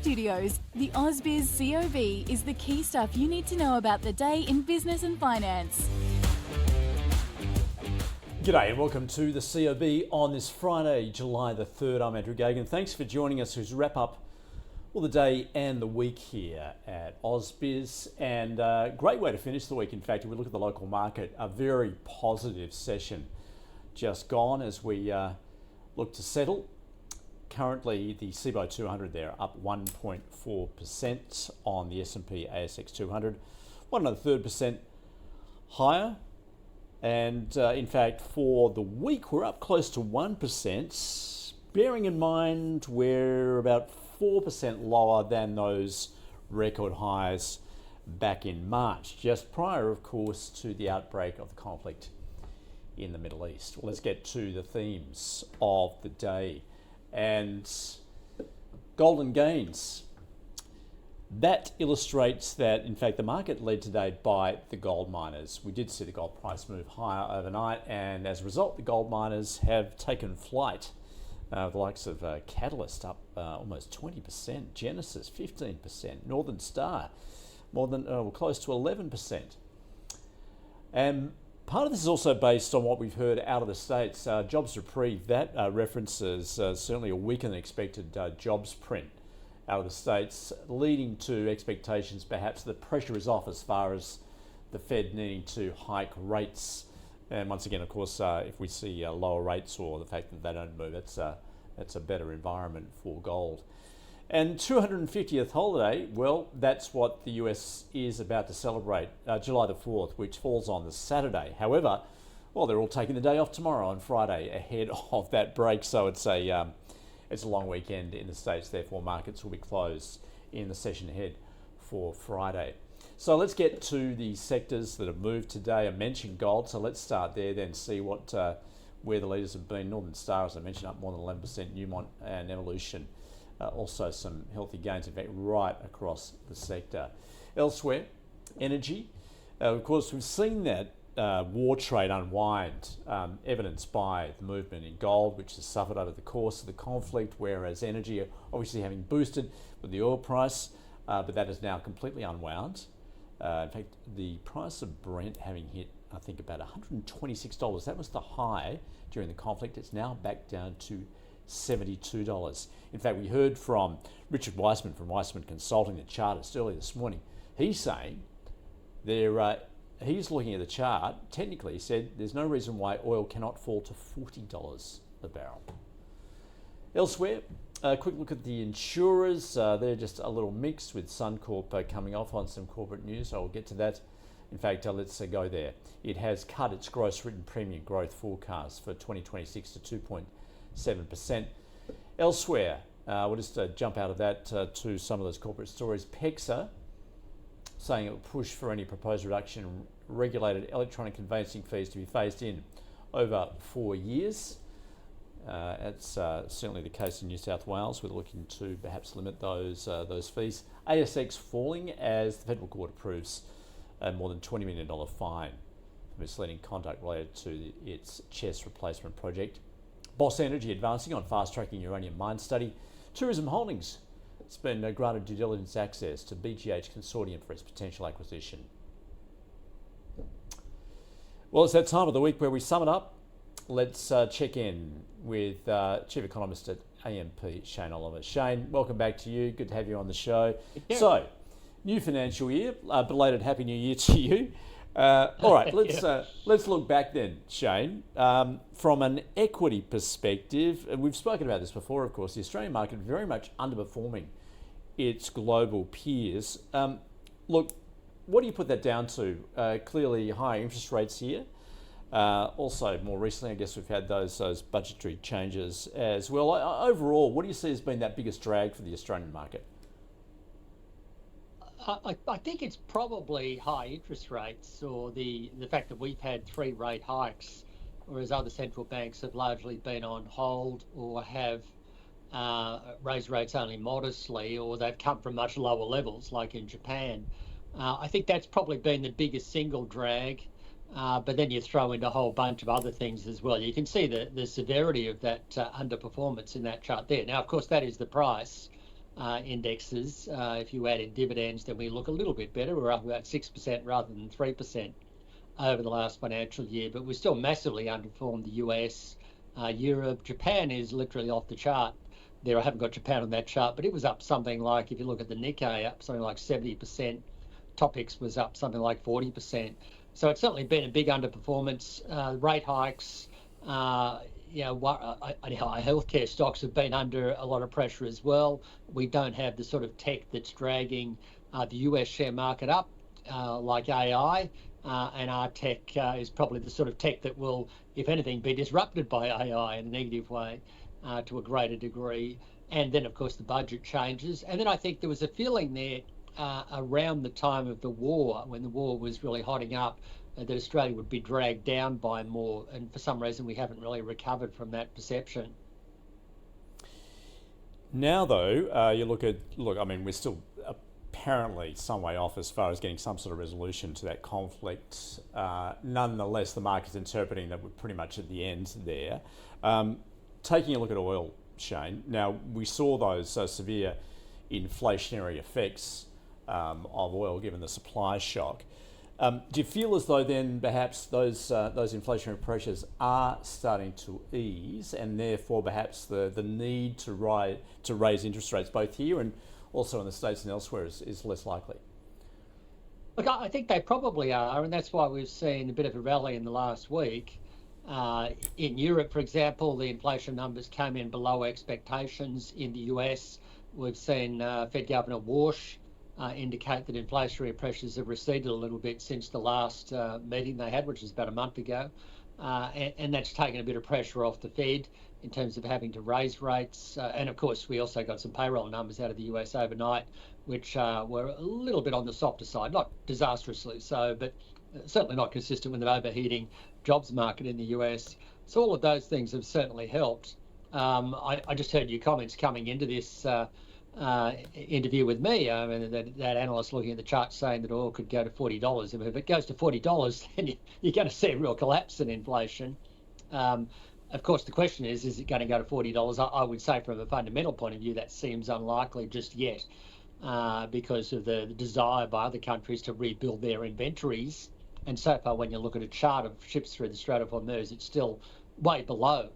Studios, the AusBiz COB is the key stuff you need to know about the day in business and finance. G'day and welcome to the COB on this Friday, July the 3rd. I'm Andrew Gagan. Thanks for joining us as we wrap up the day and the week here at AusBiz. And great way to finish the week. In fact, if we look at the local market, a very positive session just gone as we look to settle. Currently, the COB 200 there up 1.4% on the S&P ASX 200, 1.3% higher. And in fact, for the week, we're up close to 1%, bearing in mind we're about 4% lower than those record highs back in March, just prior, of course, to the outbreak of the conflict in the Middle East. Well, let's get to the themes of the day. And golden gains. That illustrates that, in fact, the market led today by the gold miners. We did see the gold price move higher overnight, and as a result, the gold miners have taken flight. The likes of Catalyst up almost 20%, Genesis 15%, Northern Star more than close to 11%. And part of this is also based on what we've heard out of the States. Jobs reprieve, that references certainly a weaker than expected jobs print out of the States, leading to expectations perhaps that pressure is off as far as the Fed needing to hike rates. And once again, of course, if we see lower rates or the fact that they don't move, that's a better environment for gold. And 250th holiday, well, that's what the US is about to celebrate, July the 4th, which falls on the Saturday. However, well, they're all taking the day off tomorrow on Friday ahead of that break, so it's a long weekend in the States, therefore markets will be closed in the session ahead for Friday. So let's get to the sectors that have moved today. I mentioned gold, so let's start there, then see what where the leaders have been. Northern Star, as I mentioned, up more than 11%, Newmont and Evolution. Also some healthy gains, in fact, right across the sector. Elsewhere, energy. Of course, we've seen that war trade unwind, evidenced by the movement in gold, which has suffered over the course of the conflict, whereas energy obviously having boosted with the oil price, but that is now completely unwound. In fact, the price of Brent having hit, I think, about $126. That was the high during the conflict. It's now back down to $72. In fact, we heard from Richard Weissman from Weissman Consulting, the chartist, earlier this morning. He's saying he's looking at the chart. Technically, he said there's no reason why oil cannot fall to $40 a barrel. Elsewhere, a quick look at the insurers. They're just a little mixed with Suncorp coming off on some corporate news. I'll get to that. In fact, let's go there. It has cut its gross written premium growth forecast for 2026 to 2.7%. Elsewhere, we'll just jump out of that to some of those corporate stories. PEXA saying it will push for any proposed reduction in regulated electronic conveyancing fees to be phased in over 4 years. That's certainly the case in New South Wales. We're looking to perhaps limit those fees. ASX falling as the Federal Court approves a more than $20 million fine for misleading conduct related to its CHESS replacement project. Boss Energy advancing on fast-tracking uranium mine study. Tourism Holdings, it's been granted due diligence access to BGH Consortium for its potential acquisition. Well, it's that time of the week where we sum it up. Let's check in with Chief Economist at AMP, Shane Oliver. Shane, welcome back to you. Good to have you on the show. So, new financial year. Belated Happy New Year to you. All right, let's look back then, Shane. From an equity perspective, and we've spoken about this before, of course, the Australian market very much underperforming its global peers. Look, what do you put that down to? Clearly higher interest rates here. Also, more recently, I guess we've had those budgetary changes as well. Overall, what do you see as being that biggest drag for the Australian market? I think it's probably high interest rates, or the fact that we've had 3 rate hikes, whereas other central banks have largely been on hold or have raised rates only modestly, or they've come from much lower levels, like in Japan. I think that's probably been the biggest single drag. But then you throw in a whole bunch of other things as well. You can see the severity of that underperformance in that chart there. Now, of course, that is the price indexes. If you add in dividends, then we look a little bit better. We're up about 6% rather than 3% over the last financial year, but we're still massively underperformed the US, Europe. Japan is literally off the chart. There, I haven't got Japan on that chart, but it was up something like, if you look at the Nikkei, up something like 70%. Topics was up something like 40%. So it's certainly been a big underperformance. Rate hikes, our healthcare stocks have been under a lot of pressure as well. We don't have the sort of tech that's dragging the US share market up, like AI. And our tech is probably the sort of tech that will, if anything, be disrupted by AI in a negative way to a greater degree. And then, of course, the budget changes. And then I think there was a feeling there around the time of the war, when the war was really hotting up, that Australia would be dragged down by more. And for some reason, we haven't really recovered from that perception. Now, though, we're still apparently some way off as far as getting some sort of resolution to that conflict. Nonetheless, the market's interpreting that we're pretty much at the end there. Taking a look at oil, Shane, now we saw those severe inflationary effects of oil given the supply shock. Do you feel as though then perhaps those inflationary pressures are starting to ease, and therefore perhaps the need to raise interest rates both here and also in the States and elsewhere is less likely? Look, I think they probably are, and that's why we've seen a bit of a rally in the last week. In Europe, for example, the inflation numbers came in below expectations. In the US, we've seen Fed Governor Walsh indicate that inflationary pressures have receded a little bit since the last meeting they had, which was about a month ago. And that's taken a bit of pressure off the Fed in terms of having to raise rates. And of course, we also got some payroll numbers out of the US overnight, which were a little bit on the softer side, not disastrously so, but certainly not consistent with an overheating jobs market in the US. So all of those things have certainly helped. I just heard your comments coming into this interview with me. I mean, that analyst looking at the chart saying that oil could go to $40. If it goes to $40, then you're going to see a real collapse in inflation. Of course, the question is it going to go to $40? I would say from a fundamental point of view, that seems unlikely just yet because of the desire by other countries to rebuild their inventories. And so far, when you look at a chart of ships through the Strait of Hormuz, it's still way below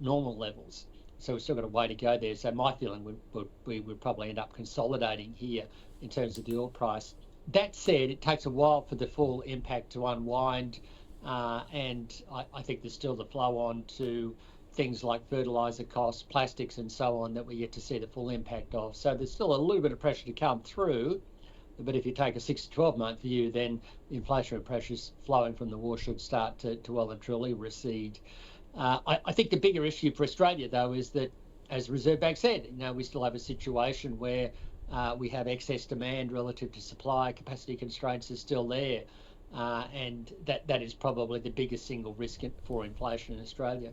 normal levels. So we've still got a way to go there. So my feeling we would probably end up consolidating here in terms of the oil price. That said, it takes a while for the full impact to unwind. And I think there's still the flow on to things like fertiliser costs, plastics and so on that we're yet to see the full impact of. So there's still a little bit of pressure to come through. But if you take a 6 to 12 month view, then the inflationary pressures flowing from the war should start to well and truly recede. I think the bigger issue for Australia, though, is that, as the Reserve Bank said, we still have a situation where we have excess demand relative to supply. Capacity constraints are still there. And that is probably the biggest single risk for inflation in Australia.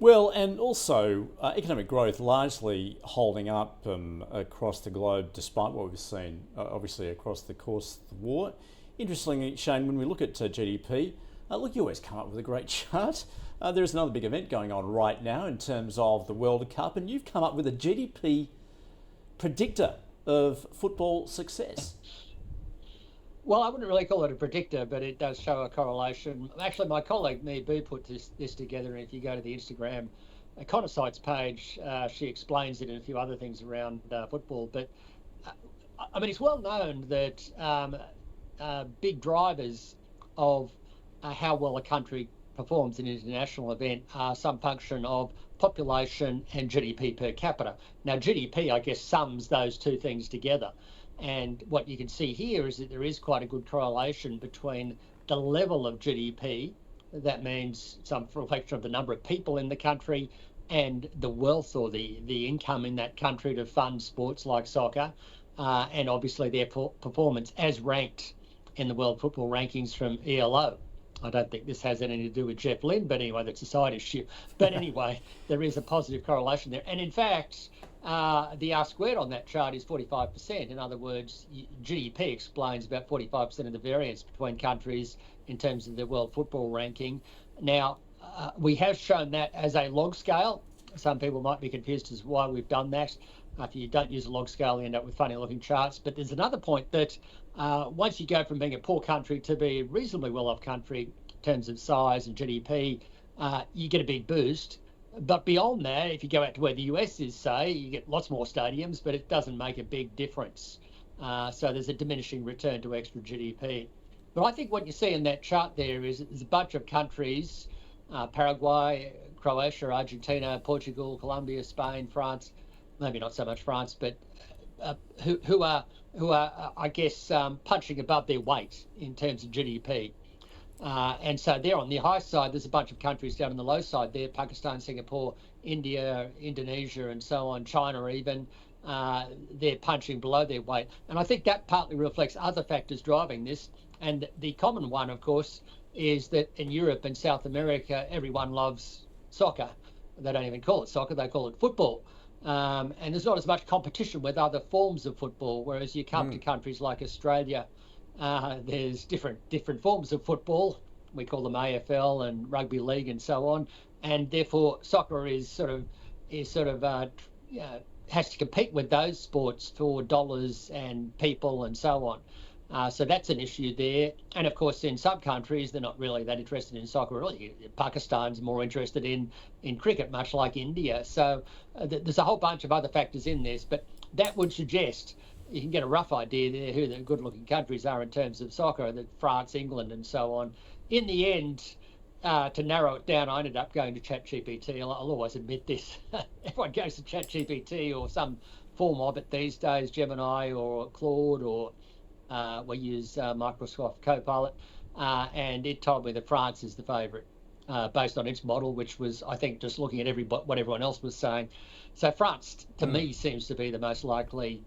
Well, and also economic growth largely holding up across the globe, despite what we've seen, obviously, across the course of the war. Interestingly, Shane, when we look at GDP, you always come up with a great chart. There's another big event going on right now in terms of the World Cup, and you've come up with a GDP predictor of football success. Well, I wouldn't really call it a predictor, but it does show a correlation. Actually, my colleague Mi Bu put this together, and if you go to the Instagram Econosites page, she explains it and a few other things around football. But I mean, it's well known that big drivers of how well a country performs in an international event are some function of population and GDP per capita. Now, GDP, I guess, sums those two things together. And what you can see here is that there is quite a good correlation between the level of GDP, that means some reflection of the number of people in the country, and the wealth or the income in that country to fund sports like soccer, and obviously their performance as ranked in the World Football Rankings from ELO. I don't think this has anything to do with Jeff Lynne, but anyway, that's a side issue. But anyway, there is a positive correlation there. And in fact, the R squared on that chart is 45%. In other words, GDP explains about 45% of the variance between countries in terms of the World Football Ranking. Now, we have shown that as a log scale. Some people might be confused as to why we've done that. If you don't use a log scale, you end up with funny looking charts. But there's another point that once you go from being a poor country to be a reasonably well-off country in terms of size and GDP, you get a big boost. But beyond that, if you go out to where the US is, say, you get lots more stadiums, but it doesn't make a big difference. So there's a diminishing return to extra GDP. But I think what you see in that chart there is there's a bunch of countries, Paraguay, Croatia, Argentina, Portugal, Colombia, Spain, France, maybe not so much France, but who are I guess, punching above their weight in terms of GDP. And so there on the high side, there's a bunch of countries down on the low side there, Pakistan, Singapore, India, Indonesia, and so on, China even. They're punching below their weight. And I think that partly reflects other factors driving this. And the common one, of course, is that in Europe and South America, everyone loves soccer. They don't even call it soccer, they call it football. And there's not as much competition with other forms of football, whereas you come to countries like Australia, there's different forms of football. We call them AFL and rugby league and so on. And therefore, soccer is sort of has to compete with those sports for dollars and people and so on. So that's an issue there. And of course, in some countries, they're not really that interested in soccer. Really, Pakistan's more interested in cricket, much like India. So there's a whole bunch of other factors in this, but that would suggest you can get a rough idea there who the good-looking countries are in terms of soccer, that France, England, and so on. In the end, to narrow it down, I ended up going to ChatGPT. I'll always admit this. Everyone goes to ChatGPT or some form of it these days, Gemini or Claude, or we use Microsoft Copilot, and it told me that France is the favourite based on its model, which was, I think, just looking at what everyone else was saying. So France, to me, seems to be the most likely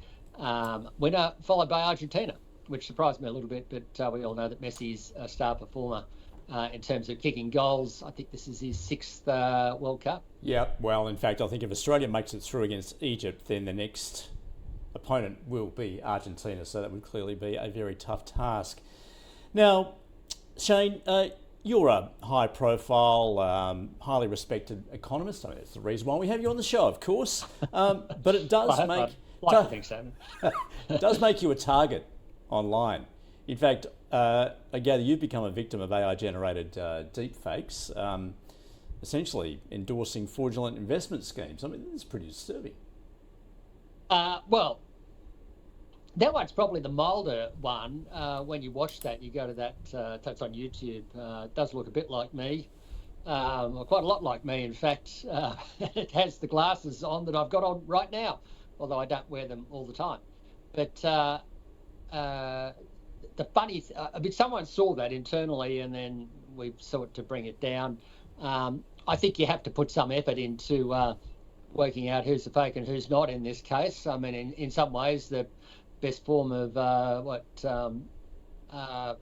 winner, followed by Argentina, which surprised me a little bit, but we all know that Messi's a star performer in terms of kicking goals. I think this is his 6th World Cup. Yeah, well, in fact, I think if Australia makes it through against Egypt, then the next opponent will be Argentina, so that would clearly be a very tough task. Now, Shane, you're a high-profile, highly respected economist. I mean, that's the reason why we have you on the show, of course. But it does it does make you a target online. In fact, I gather you've become a victim of AI-generated deepfakes, essentially endorsing fraudulent investment schemes. I mean, it's pretty disturbing. Well, that one's probably the milder one. When you watch that, you go to that, that's on YouTube. It does look a bit like me, or quite a lot like me, in fact. It has the glasses on that I've got on right now, although I don't wear them all the time. But the funny, I mean, someone saw that internally, and then we sought to bring it down. I think you have to put some effort into working out who's the fake and who's not in this case. I mean, in some ways, the best form of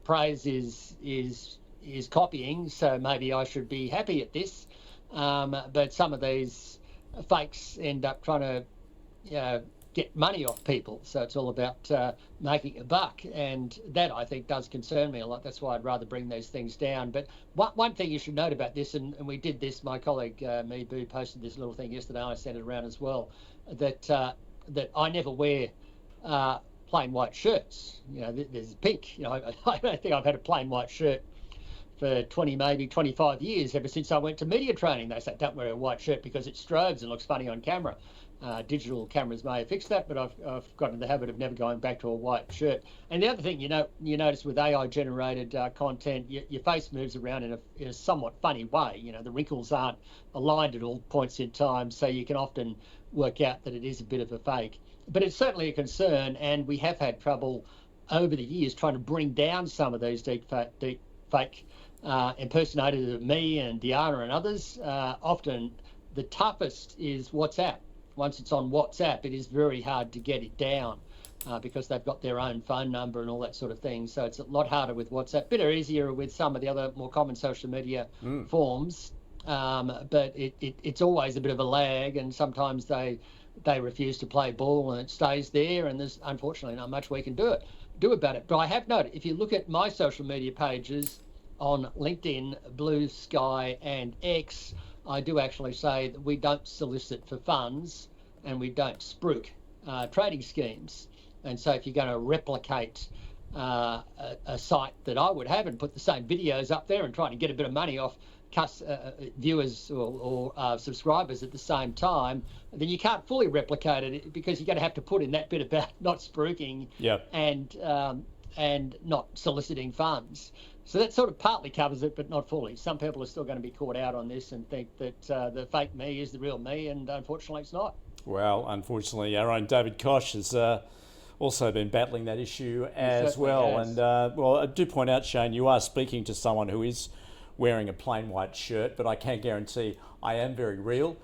praise is copying. So maybe I should be happy at this. But some of these fakes end up trying to, get money off people. So it's all about making a buck, and that, I think, does concern me a lot. That's why I'd rather bring those things down. But one thing you should note about this, and we did this, my colleague Meeboo posted this little thing yesterday, I sent it around as well, that I never wear plain white shirts. There's pink. I don't think I've had a plain white shirt for 20, maybe 25 years, ever since I went to media training. They say, don't wear a white shirt because it strobes and looks funny on camera. Digital cameras may have fixed that, but I've got in the habit of never going back to a white shirt. And the other thing, you notice with AI-generated content, your face moves around in a somewhat funny way. The wrinkles aren't aligned at all points in time, so you can often work out that it is a bit of a fake. But it's certainly a concern, and we have had trouble over the years trying to bring down some of these deep fake impersonators of me and Diana and others. Often the toughest is WhatsApp. Once it's on WhatsApp, it is very hard to get it down because they've got their own phone number and all that sort of thing. So it's a lot harder with WhatsApp, bit easier with some of the other more common social media forms. But it's always a bit of a lag, and sometimes they refuse to play ball and it stays there, and there's unfortunately not much we can do about it. But I have noted, if you look at my social media pages on LinkedIn, Blue Sky and X, I do actually say that we don't solicit for funds and we don't spruik. trading schemes. And so if you're going to replicate a site that I would have and put the same videos up there and try to get a bit of money off viewers or subscribers at the same time, then you can't fully replicate it, because you're going to have to put in that bit about not spruiking and not soliciting funds. So that sort of partly covers it, but not fully. Some people are still going to be caught out on this and think that the fake me is the real me, and unfortunately it's not. Well, unfortunately, our own David Koch has also been battling that issue as well. Has. And well, I do point out, Shane, you are speaking to someone who is wearing a plain white shirt, but I can guarantee I am very real.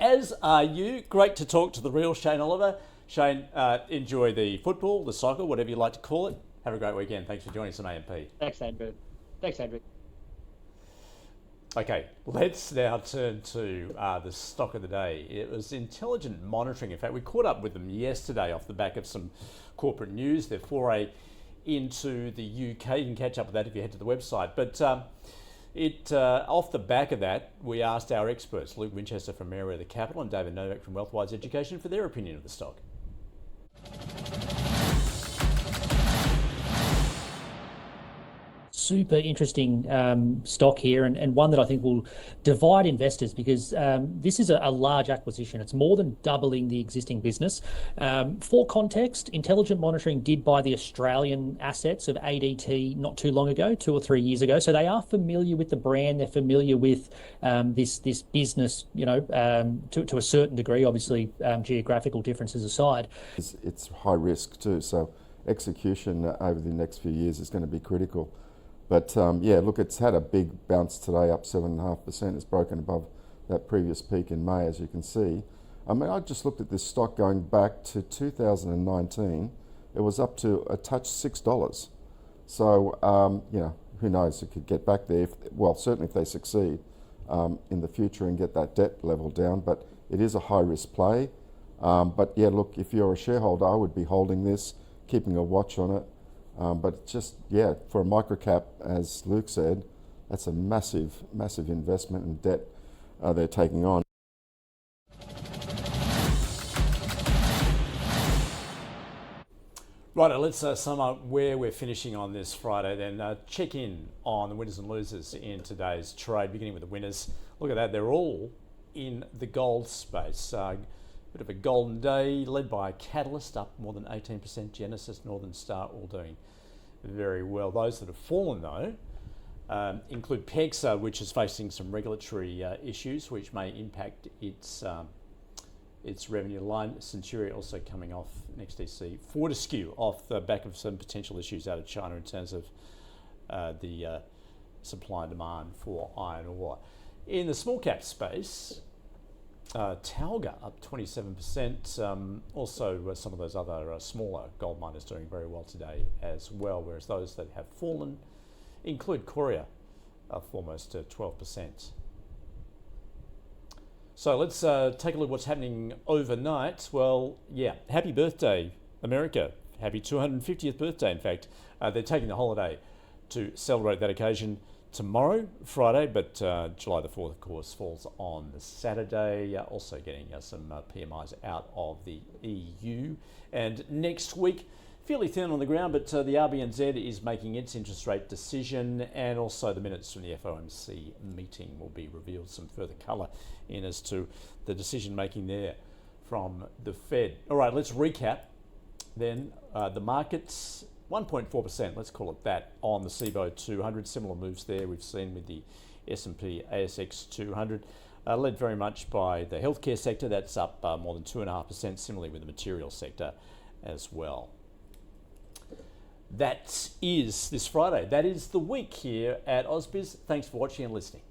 As are you. Great to talk to the real Shane Oliver. Shane, enjoy the football, the soccer, whatever you like to call it. Have a great weekend. Thanks for joining us on AMP. Thanks, Andrew. Okay, let's now turn to the stock of the day. It was Intelligent Monitoring. In fact, we caught up with them yesterday off the back of some corporate news, their foray into the UK. You can catch up with that if you head to the website. But off the back of that, we asked our experts, Luke Winchester from Area of the Capital and David Novak from Wealthwise Education, for their opinion of the stock. Super interesting stock here, and one that I think will divide investors, because this is a large acquisition. It's more than doubling the existing business. For context, Intelligent Monitoring did buy the Australian assets of ADT not too long ago, 2 or 3 years ago. So they are familiar with the brand. They're familiar with this business, to a certain degree, obviously geographical differences aside. It's high risk too, so execution over the next few years is going to be critical. But yeah, look, it's had a big bounce today, up 7.5%. It's broken above that previous peak in May, as you can see. I mean, I just looked at this stock going back to 2019. It was up to a touch $6. So, who knows? It could get back there. Certainly if they succeed in the future and get that debt level down. But it is a high-risk play. But yeah, look, if you're a shareholder, I would be holding this, keeping a watch on it. But just, for a microcap, as Luke said, that's a massive, massive investment and debt they're taking on. Right, let's sum up where we're finishing on this Friday then. Check in on the winners and losers in today's trade, beginning with the winners. Look at that, they're all in the gold space. Bit of a golden day, led by Catalyst, up more than 18%, Genesis, Northern Star, all doing very well. Those that have fallen, though, include PEXA, which is facing some regulatory issues, which may impact its revenue line. Centuria also coming off next DC. Fortescue off the back of some potential issues out of China in terms of the supply and demand for iron ore. In the small cap space, Talga up 27%. Also, some of those other smaller gold miners doing very well today as well, whereas those that have fallen include Coria, up almost 12%. So let's take a look at what's happening overnight. Well, happy birthday, America. Happy 250th birthday, in fact. They're taking the holiday to celebrate that occasion tomorrow, Friday, but July the 4th, of course, falls on the Saturday. Also getting some PMIs out of the EU. And next week, fairly thin on the ground, but the RBNZ is making its interest rate decision, and also the minutes from the FOMC meeting will be revealed. Some further colour in as to the decision making there from the Fed. All right, let's recap then. The markets, 1.4%, let's call it that, on the CBO 200. Similar moves there we've seen with the S&P ASX 200, led very much by the healthcare sector. That's up more than 2.5%, similarly with the material sector as well. That is this Friday. That is the week here at AusBiz. Thanks for watching and listening.